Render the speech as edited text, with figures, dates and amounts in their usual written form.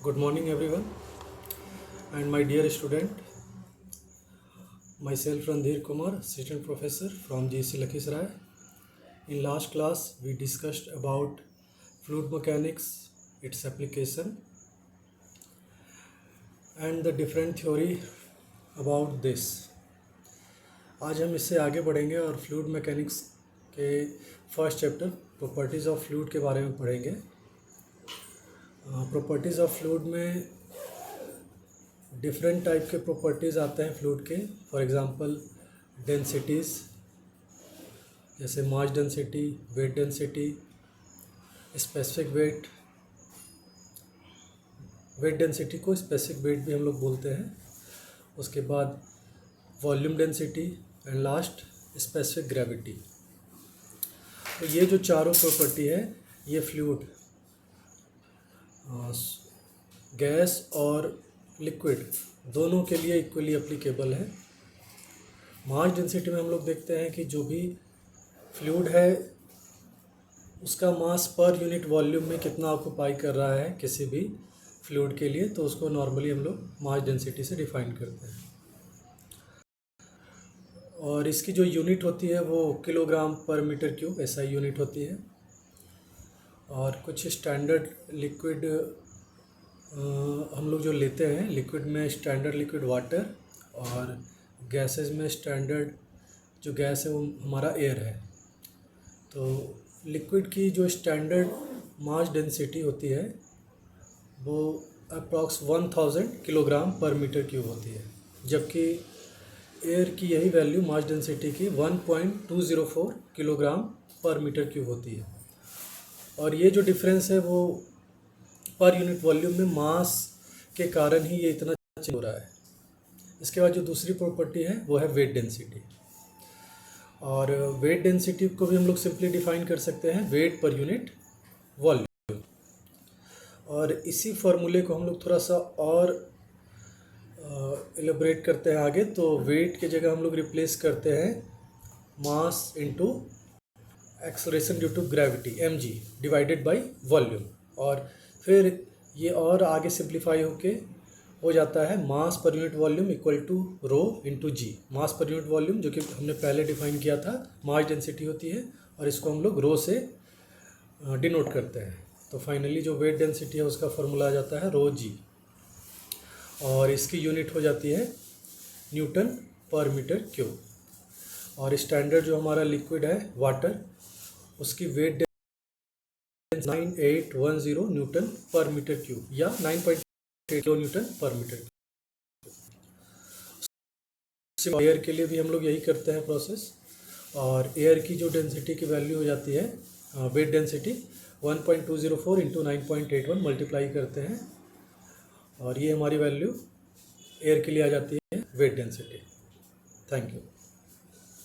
Good morning, everyone, and my dear student. Myself, Randhir Kumar, Assistant Professor from GC Lakhisrai. In last class, we discussed about fluid mechanics, its application, and the different theory about this. आज हम इससे आगे बढ़ेंगे और fluid mechanics के first chapter properties of fluid के बारे में पढ़ेंगे। प्रॉपर्टीज़ ऑफ फ्लूइड में डिफरेंट टाइप के प्रॉपर्टीज़ आते हैं फ्लूइड के। फॉर एग्जांपल डेंसिटीज़, जैसे mass density, weight density, specific weight. Weight density को स्पेसिफिक वेट भी हम लोग बोलते हैं। उसके बाद volume density and last specific gravity. तो ये जो चारों प्रॉपर्टी है ये फ्लूइड, गैस और लिक्विड दोनों के लिए इक्वली एप्लीकेबल है। मास डेंसिटी में हम लोग देखते हैं कि जो भी फ्लूइड है उसका मास पर यूनिट वॉल्यूम में कितना ऑक्यूपाई कर रहा है किसी भी फ्लूइड के लिए, तो उसको नॉर्मली हम लोग मास डेंसिटी से डिफाइन करते हैं। और इसकी जो यूनिट होती है वो किलोग्राम पर मीटर क्यूब ऐसा यूनिट होती है। और कुछ स्टैंडर्ड लिक्विड हम लोग जो लेते हैं, लिक्विड में स्टैंडर्ड लिक्विड वाटर और गैसेस में स्टैंडर्ड जो गैस है वो हमारा एयर है। तो लिक्विड की जो स्टैंडर्ड मास डेंसिटी होती है वो अप्रॉक्स 1000 किलोग्राम पर मीटर क्यूब होती है, जबकि एयर की यही वैल्यू मास डेंसिटी की 1.204 किलोग्राम पर मीटर क्यूब होती है। और ये जो डिफरेंस है वो पर यूनिट वॉल्यूम में मास के कारण ही ये इतना चेंज हो रहा है। इसके बाद जो दूसरी प्रॉपर्टी है वो है वेट डेंसिटी। और वेट डेंसिटी को भी हम लोग सिंपली डिफाइन कर सकते हैं वेट पर यूनिट वॉल्यूम। और इसी फॉर्मूले को हम लोग थोड़ा सा और एलेबरेट करते हैं आगे। तो वेट की जगह हम लोग रिप्लेस करते हैं mass into acceleration due to gravity mg divided by volume. और फिर ये और आगे सिंप्लीफाई होके हो जाता है mass per unit volume equal to rho into g. Mass per unit volume जो कि हमने पहले डिफाइन किया था मास डेंसिटी होती है, और इसको हम लोग रो से डिनोट करते हैं। तो फाइनली जो वेट डेंसिटी है उसका फॉर्मूला आ जाता है रो जी, और इसकी यूनिट हो जाती है न्यूटन पर मीटर क्यूब। और स्टैंडर्ड जो हमारा लिक्विड है वाटर, उसकी वेट 9810 न्यूटन पर मीटर क्यूब या 9.8 किलो न्यूटन पर मीटर क्यूब। एयर के लिए भी हम लोग यही करते हैं प्रोसेस। और एयर की जो डेंसिटी की वैल्यू हो जाती है वेट डेंसिटी 1.204 इंटू 9.81 मल्टीप्लाई करते हैं, और ये हमारी वैल्यू एयर के लिए आ जाती है वेट डेंसिटी। Thank you.